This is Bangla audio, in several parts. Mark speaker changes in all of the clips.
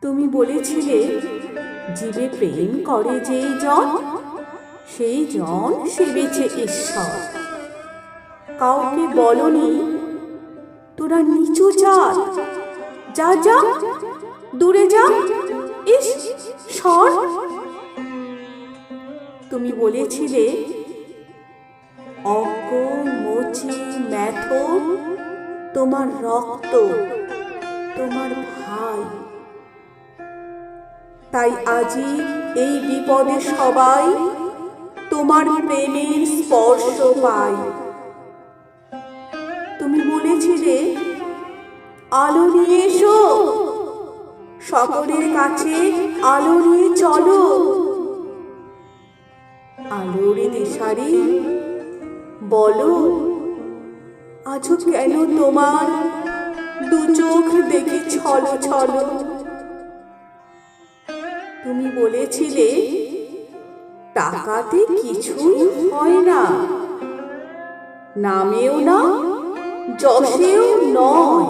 Speaker 1: তুমি বলেছিলে জীবে প্রেম করে যেই জন সেই জন সেবেছে ঈশ্বর। কাউকে বলনি তোরা নিচু জাত, যা যা দূরে যা, ইস সর। তুমি বলেছিলে অজ্ঞ মুচি মেথর তোমার রক্ত, তোমার ভাই। তাই আজি এই বিপদে সবাই তোমার প্রেমের স্পর্শ পাই। তুমি বলেছিলে আলো নিয়ে এসো, সকলের কাছে আলো নিয়ে চলো। আলোর দিশারি বলো আজও কেন তোমার দু চোখ দেখে ছলো ছলো। তুমি বলেছিলে টাকাতে কিছুই হয় না, নামেও না যশেও নয়,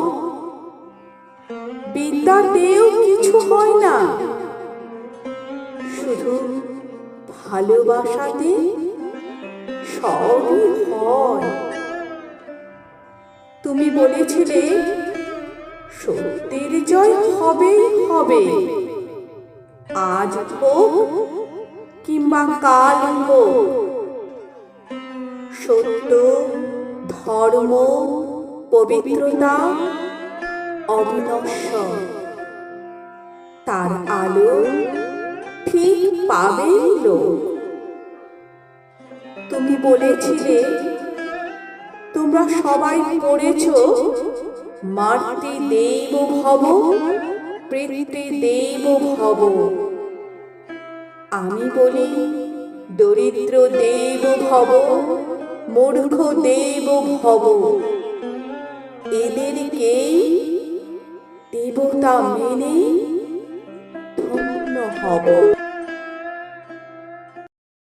Speaker 1: বিদ্যাতেও কিছু হয় না, শুধু ভালোবাসাতে সবই হয়। তুমি বলেছিলে সত্যের জয় হবেই হবে, আজ হোক কিংবা কাল হোক। সত্য, ধর্ম, পবিত্রতা অবিনশ্বর, তার আলো ঠিক পাবেই লোক। তুমি বলেছিলে তোমরা সবাই পড়েছ মাতৃ দেব ভব পিতৃ দেব ভব। আমি বলি দরিদ্র দেব ভব, মূর্খ দেব ভব, এদেরকেই দেবতা মেনে ধন্য হব।